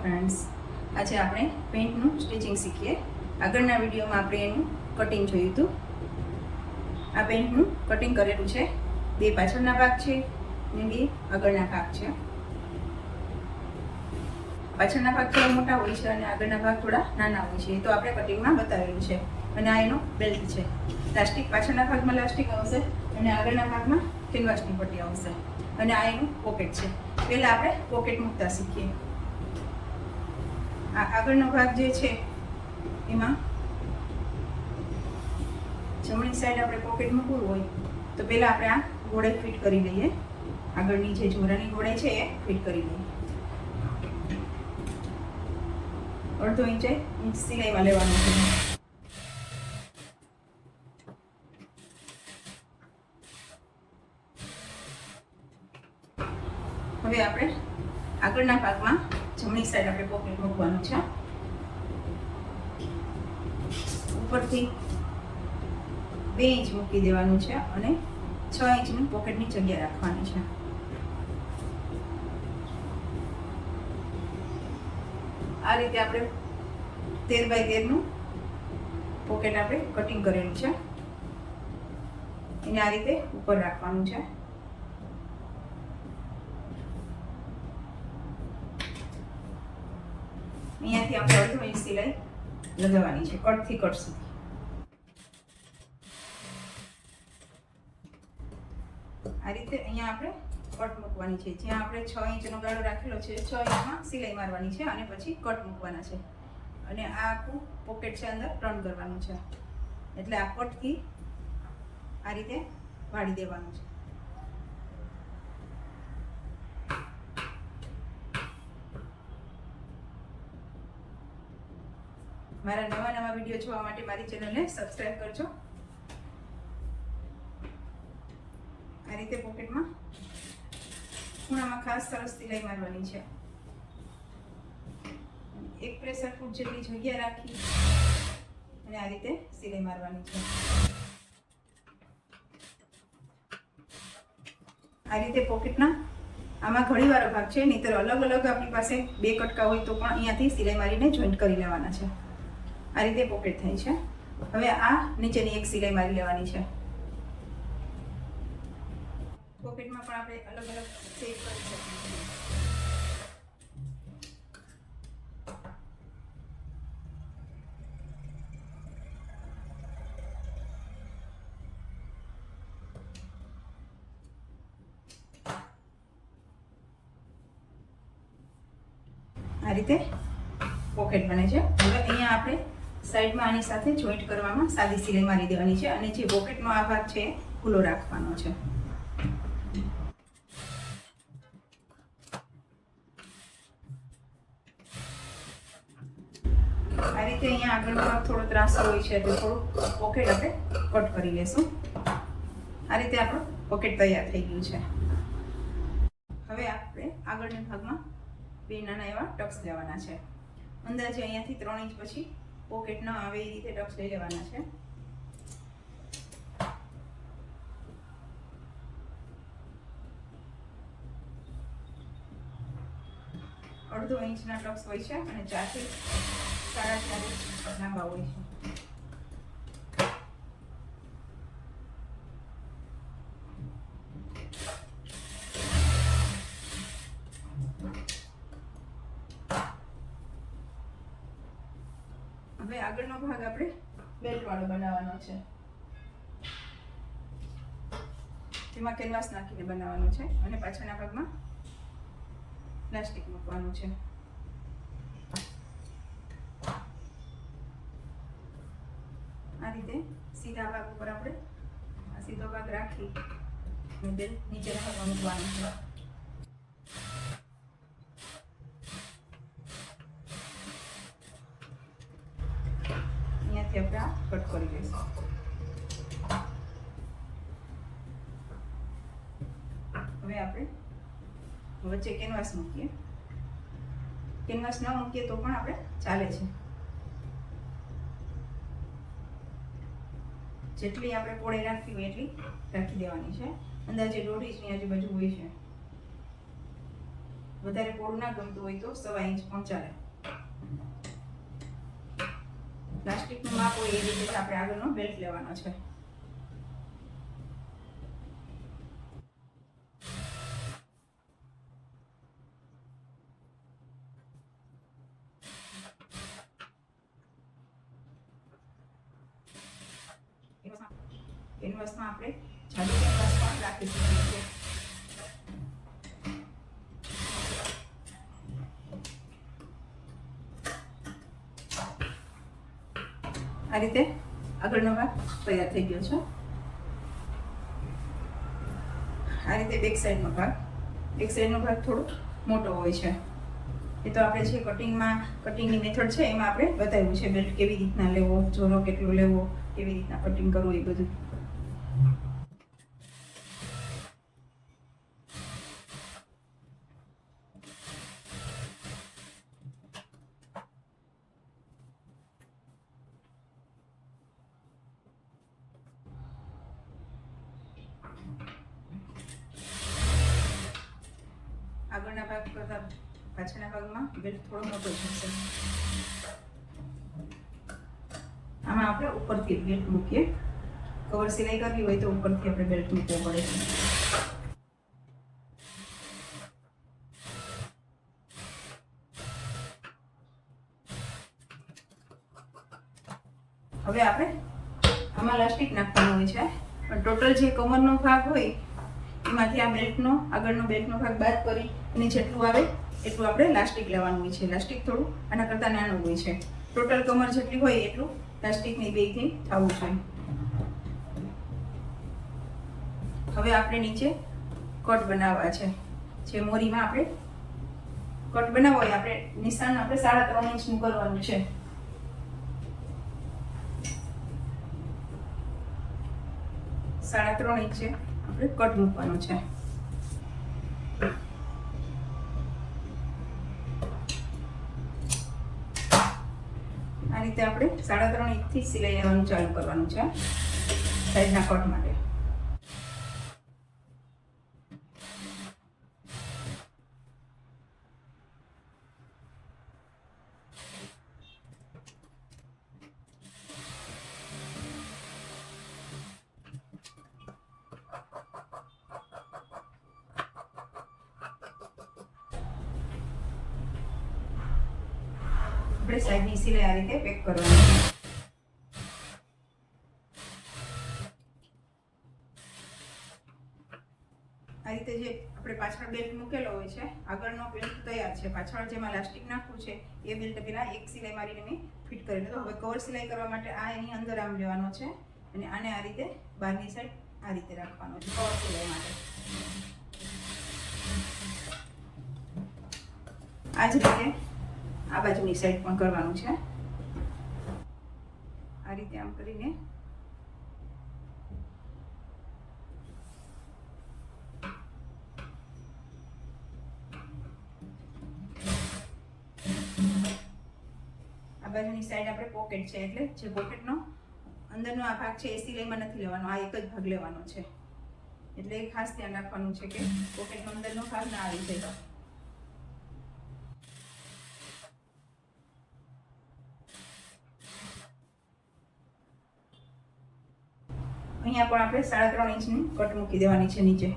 Friends, આજે આપણે પેન્ટનું stitching શીખીએ. આગળના વિડીયોમાં આપણે એનું કટિંગ જોયું હતું. આ પેન્ટનું કટિંગ કરેલું છે. બે પાછળના ભાગ છે અને બે આગળના ભાગ છે. પાછળના ભાગ થોડા મોટા હોય છે અને આગળના ભાગ થોડા નાના હોય છે. એ તો આપણે કટિંગમાં બતાવેલું છે. અને આ એનો બેલ્ટ છે. લાસ્ટિક પાછળના ભાગમાં લાસ્ટિક આવશે અને આગળના ભાગમાં કેનવાસની પટ્ટી આવશે. અને આ એનું પોકેટ છે. પહેલાં આપણે પોકેટ મૂકતા શીખીએ. આ આગળનો ભાગ જે છે એમાં જમણી સાઈડ આપણે પોકેટ મૂકવું હોય તો પહેલાં આપણે આ ગોળાઈ ફિટ કરી લઈએ. આગળની જે જોરાની ગોળાઈ છે એ ફિટ કરી લઈએ. અડધો ઇંચ સિલાઈમાં લેવાનું છે. હવે આપણે આગળના ભાગમાં જમણી સાઈડ આપણે પોકેટ મૂકવાનું છે. ઉપરથી 2 ઇંચ મૂકી દેવાનું છે અને 6 ઇંચની પોકેટની જગ્યા રાખવાની છે. આ રીતે આપણે 13 બાય 13 નું પોકેટ આપણે કટિંગ કરેલું છે. એને આ રીતે ઉપર રાખવાનું છે. અહીંયાથી આપણે અડધો ઇંચ સિલાઈ લગાવવાની છે, કટથી કટ સુધી. આ રીતે અહીંયા આપણે કટ મૂકવાની છે. જ્યાં આપણે 6 ઇંચનો ગાળો રાખેલો છે 6 ઇંચમાં સિલાઈ મારવાની છે અને પછી કટ મૂકવાના છે. અને આ આખું પોકેટ છે અંદર ટર્ન કરવાનું છે. એટલે આ કટથી આ રીતે વાળી દેવાનું છે. મારા નવા વિડીયો જોવા માટે મારી ચેનલને સબસ્ક્રાઇબ કરજો. આ રીતે પોકેટમાં ખૂણામાં ખાસ સરસ સિલાઈ મારવાની છે. એક પ્રેશર ફૂટ જેટલી જગ્યા રાખી અને આ રીતે સિલાઈ મારવાની છે. આ રીતે પોકેટના આમાં ઘડીવાળો ભાગ છે, નહીંતર અલગ અલગ આપણી પાસે 2 કટકા હોય તો પણ અહીંયાથી સિલાઈ મારીને જોઈન્ટ કરી લેવાના છે. આ રીતે પોકેટ થાય છે. હવે આ નીચેની એક સિલાઈ મારી લેવાની છે. પોકેટમાં પણ આપણે અલગ અલગ શેપ કરી શકીએ. આ રીતે પોકેટ બને છે. હવે અહીંયા આપણે સાઈડમાં આની સાથે જોઈન્ટ કરવામાં સાદી સિલાઈ મારી દેવાની છે અને જે પોકેટનો આ ભાગ છે ખુલ્લો રાખવાનો છે. આ રીતે અહીંયા આગળનો ભાગ થોડો ત્રાસો હોય છે તો થોડું પોકેટ આપણે કટ કરી લેશું. આ રીતે આપણું પોકેટ તૈયાર થઈ ગયું છે. હવે આપણે આગળના ભાગમાં 2 નાના એવા ટક્સ લેવાના છે. અંદાજે અહીંયાથી 3 ઇંચ પછી પોકેટ ન આવે એ રીતે ટક્સ લઈ લેવાના છે. અડધો ઇંચના ટક્સ હોય છે અને 4 થી 4.5 ઇંચ લાંબા હોય છે. હવે આગળનો ભાગ આપણે બેલ્ટ વાળો બનાવવાનો છે. તેમાં કેનવાસ નાખીને બનાવવાનો છે અને પાછળના ભાગમાં પ્લાસ્ટિક મૂકવાનું છે. આ રીતે સીધા ભાગ ઉપર આપણે આ સીધો ભાગ રાખી અને બેલ્ટ નીચેના ભાગમાં મૂકવાનું છે. અહીંયાથી આપણે કટ કરી લઈશું. હવે આપણે વચ્ચે કેનવાસ મૂકીએ. કેનવાસ ન મૂકીએ તો પણ આપણે ચાલે છે. જેટલી આપણે પહોળાઈ રાખવી હોય એટલી રાખી દેવાની છે. અંદાજે 1.5 ઇંચની આજુબાજુ હોય છે. વધારે પોળું ના ગમતું હોય તો 1.25 ઇંચ પણ ચાલે. પ્લાસ્ટિકનું માપ હોય એ રીતે આપણે આગળનો બેલ્ટ લેવાનો છે. કેનવાસમાં આપણે જાડો કેનવાસ પણ રાખી શકીએ છીએ. આ રીતે આગળનો ભાગ તૈયાર થઈ ગયો છે. આ રીતે બેક સાઈડનો ભાગ થોડો મોટો હોય છે. એ તો આપણે જે કટિંગની મેથડ છે એમાં આપણે બતાવ્યું છે બેલ્ટ કેવી રીતના લેવો, જોરો કેટલો લેવો, કેવી રીતના કટિંગ કરવું એ બધું. આગળના ભાગ કરતાં પાછળના ભાગમાં બેલ્ટ થોડો મોટો થશે. આમાં આપણે ઉપરથી બેલ્ટ મૂકીએ. કવર સિલાઈ કરવી હોય તો ઉપરથી આપણે બેલ્ટ મૂકવો પડે છે. હવે આપણે આમાં લાસ્ટિક નાખવાનું હોય છે, પણ ટોટલ જે કમરનો ભાગ હોય એમાંથી આ બેલ્ટનો આગળનો બેલ્ટનો ભાગ બાદ કરી અને જેટલું આવે એટલું આપણે લાસ્ટિક લેવાનું હોય છે. લાસ્ટિક થોડું આના કરતાં નાનું હોય છે. ટોટલ કમર જેટલી હોય એટલું લાસ્ટિકની બેથી થવું જોઈએ. હવે આપણે નીચે કટ બનાવવા છે. જે મોરીમાં આપણે કટ બનાવવો હોય આપણે નિશાન આપણે 3.5 ઇંચનું કરવાનું છે. સાડા 3 ઇંચે આપણે કટ મૂકવાનું છે. આ રીતે આપણે 3.5 ઇંચથી સિલાઈ લેવાનું ચાલુ કરવાનું છે સાઈડના કટ માટે. આપણે સાઈડની સિલાઈ આ રીતે પેક કરવાની છે. આ રીતે જે આપણે પાછળ બેલ્ટ મૂકેલો હોય છે, આગળનો બેલ્ટ તૈયાર છે. પાછળ જેમાં લાસ્ટિક નાખવું છે એ બેલ્ટ પહેલા એક સિલાઈ મારીને મેં ફિટ કરી લીધો. હવે કવર સિલાઈ કરવા માટે આ એની અંદર આમ લેવાનો છે અને આને આ રીતે બહારની સાઈડ આ રીતે રાખવાનો છે કવર સિલાઈ માટે. આ જ રીતે આ બાજુની સાઈડ પણ કરવાનું છે. આ રીતે આમ કરીને આ બાજુની સાઈડ આપણે પોકેટ છે એટલે જે પોકેટનો અંદરનો આ ભાગ છે એ સિલાઈમાં નથી લેવાનો, આ એક જ ભાગ લેવાનો છે. એટલે એ ખાસ ધ્યાન રાખવાનું છે કે પોકેટનો અંદરનો ભાગ ના આવી જાય. અહીંયા પણ આપણે 3.5 ઇંચની કટ મૂકી દેવાની છે નીચે.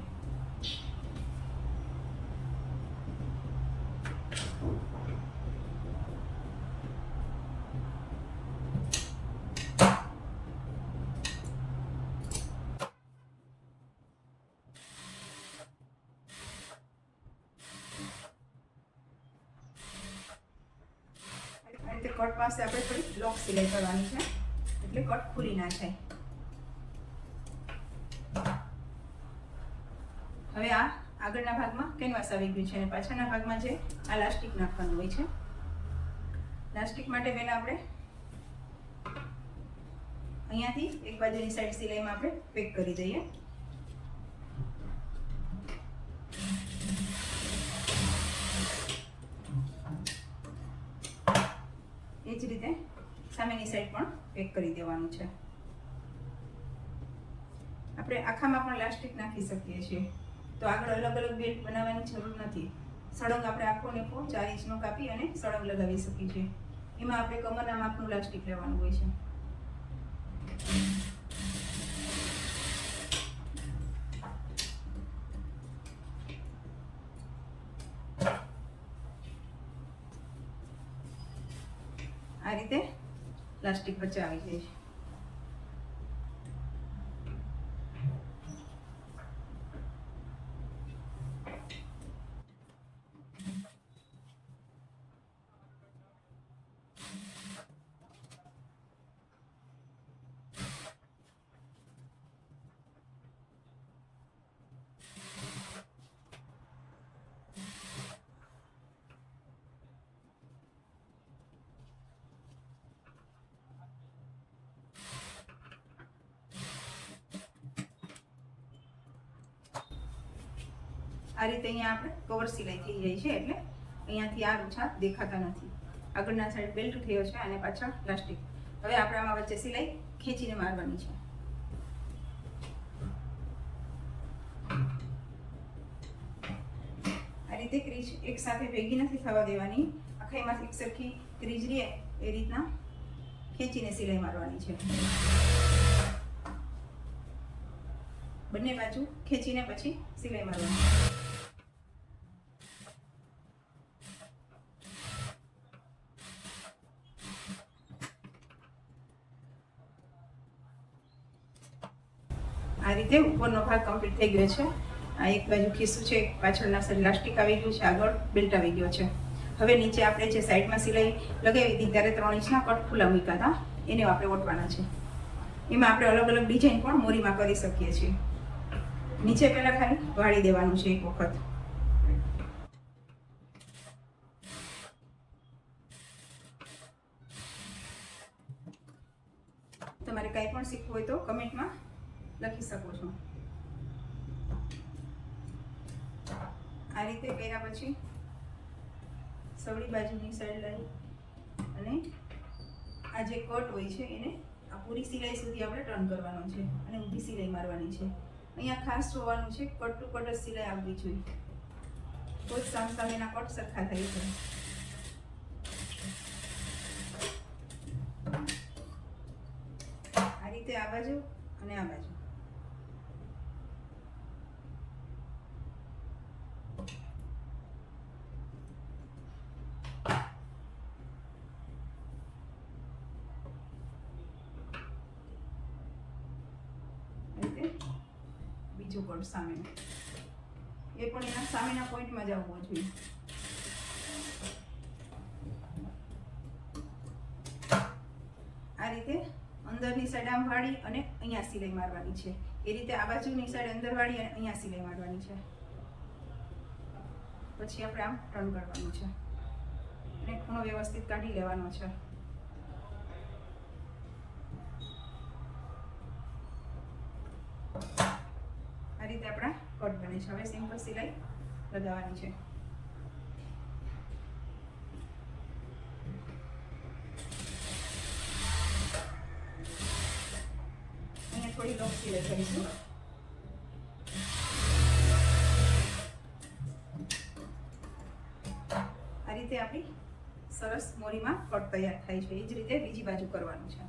કટ પાસે આપણે થોડી લોક સિલાઈ કરવાની છે એટલે કટ ખુલી ના જાય. હવે આ આગળના ભાગમાં કેનવાસ આવી ગયું છે અને પાછળના ભાગમાં જે આ લાસ્ટિક નાખવાનું હોય છે. લાસ્ટિક માટે પહેલા આપણે અહીંયાથી એક બાજુની સાઈડ સિલાઈમાં આપણે પેક કરી દઈએ. એ જ રીતે સામેની સાઈડ પણ પેક કરી દેવાનું છે. આપણે આખામાં પણ લાસ્ટિક નાખી શકીએ છીએ, તો આગળ અલગ અલગ બેલ્ટ બનાવવાની જરૂર નથી. સળંગ આપણે આખો ને 4 ઇંચનો કાપી અને સળંગ લગાવી શકીએ છીએ. એમાં આપણે કમરના માપનું લાસ્ટિક લેવાનું હોય છે. આ રીતે પ્લાસ્ટિક વચ્ચે આવી જાય છે. આ રીતે અહીંયા આપણે કવર સિલાઈ થઈ જાય છે, એટલે અહીંયાથી આ રૂછા દેખાતા નથી. આગળના સાઈડ બેલ્ટ થયો છે અને પાછળ પ્લાસ્ટિક. હવે આપણે આમાં વચ્ચે સિલાઈ ખેંચીને મારવાની છે. આ રીતે ક્રીજ એક સાથે ભેગી નથી થવા દેવાની. આખાઈમાં એક સરખી ક્રીજ રહે એ રીતના ખેંચીને સિલાઈ મારવાની છે. બંને બાજુ ખેંચીને પછી સિલાઈ મારવાની. આ રીતે ઉપરનો ભાગ કમ્પ્લીટ થઈ ગયો છે. આ એક બાજુ ખિસ્સું છે, પાછળના સાઈડ લાસ્ટિક આવી ગયું છે, આગળ બેલ્ટ આવી ગયો છે. હવે નીચે આપણે જે સાઈડમાં સિલાઈ લગાવી હતી ત્યારે 3 ઇંચના કટ ખુલ્લા મૂક્યા હતા, એને આપણે ઓટવાના છે. એમાં આપણે અલગ અલગ ડિઝાઇન પણ મોરીમાં કરી શકીએ છીએ. નીચે પહેલા ખાલી વાળી દેવાનું છે એક વખત. તમારે કંઈ પણ શીખવું હોય તો કમેન્ટમાં લખી શકો છો. આ રીતે કર્યા પછી સવડી બાજુની સાઈડ લઈ અને આ જે કટ હોય છે એને આ પૂરી સિલાઈ સુધી આપણે ટર્ન કરવાનો છે અને ઊંધી સિલાઈ મારવાની છે. અહીંયા ખાસ જોવાનું છે કટ ટુ કટ જ સિલાઈ આવવી જોઈએ, તો જ સામસામેના કટ સરખા થાય છે. આ રીતે આ બાજુ અને આ બાજુ. બીજો કટ સામેનો, એ પણ એના સામેના પોઈન્ટમાં જ આવવો જોઈએ. આ રીતે અંદરની સાઈડ આમ વાળી અને અહીંયા સિલાઈ મારવાની છે. એ રીતે આ બાજુની સાઈડ અંદર વાળી અને અહીંયા સિલાઈ મારવાની છે. પછી આપણે આમ ટર્ન કરવાનું છે અને ખૂણો વ્યવસ્થિત કાઢી લેવાનો છે. આ રીતે આપણા કટ બને છે. હવે સિમ્પલ સિલાઈ લગાવવાની છે. અહીંયા થોડી લોંગ સિલાઈ કરીશું. આ રીતે આપણી સરસ મોરીમાં કટ તૈયાર થાય છે. એ જ રીતે બીજી બાજુ કરવાનું છે.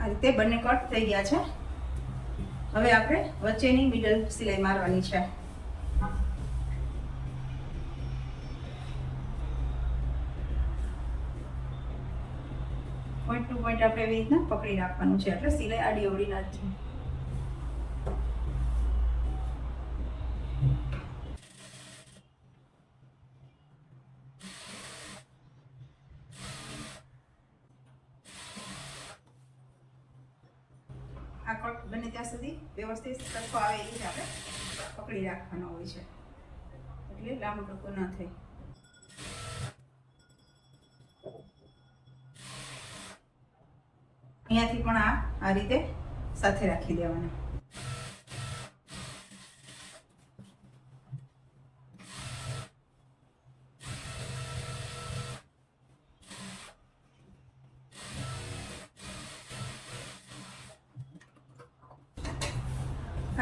આ રીતે બંને કટ થઈ ગયા છે. હવે આપણે વચ્ચેની મિડલ સિલાઈ મારવાની છે. પોઈન્ટ ટુ પોઈન્ટ આપણે એવી રીતના પકડી રાખવાનું છે, એટલે સિલાઈ આડી અવળી ના જ. ત્યાં સુધી વ્યવસ્થિત સરખો આવે એ રીતે આપણે પકડી રાખવાનો હોય છે, એટલે લાંબો ટૂંકો ન થાય. અહીંયાથી પણ આ રીતે સાથે રાખી દેવાના.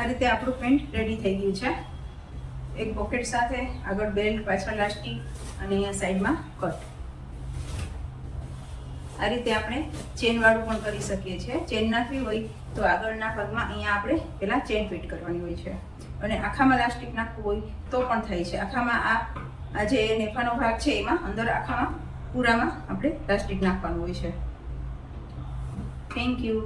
આ રીતે આપણું પેન્ટ રેડી થઈ ગયું છે. એક પોકેટ સાથે, આગળ બેલ્ટ, પાછળ લાસ્ટિક અને અહીંયા સાઈડમાં કટ. આ રીતે આપણે ચેન વાળું પણ કરી શકીએ છીએ. ચેન નાખવી હોય તો આગળના ભાગમાં અહીંયા આપણે પહેલાં ચેન ફિટ કરવાની હોય છે, અને આખામાં લાસ્ટિક નાખવું હોય તો પણ થાય છે. આખામાં આ જે નેફાનો ભાગ છે એમાં અંદર આખામાં પૂરામાં આપણે લાસ્ટિક નાખવાનું હોય છે. Thank you.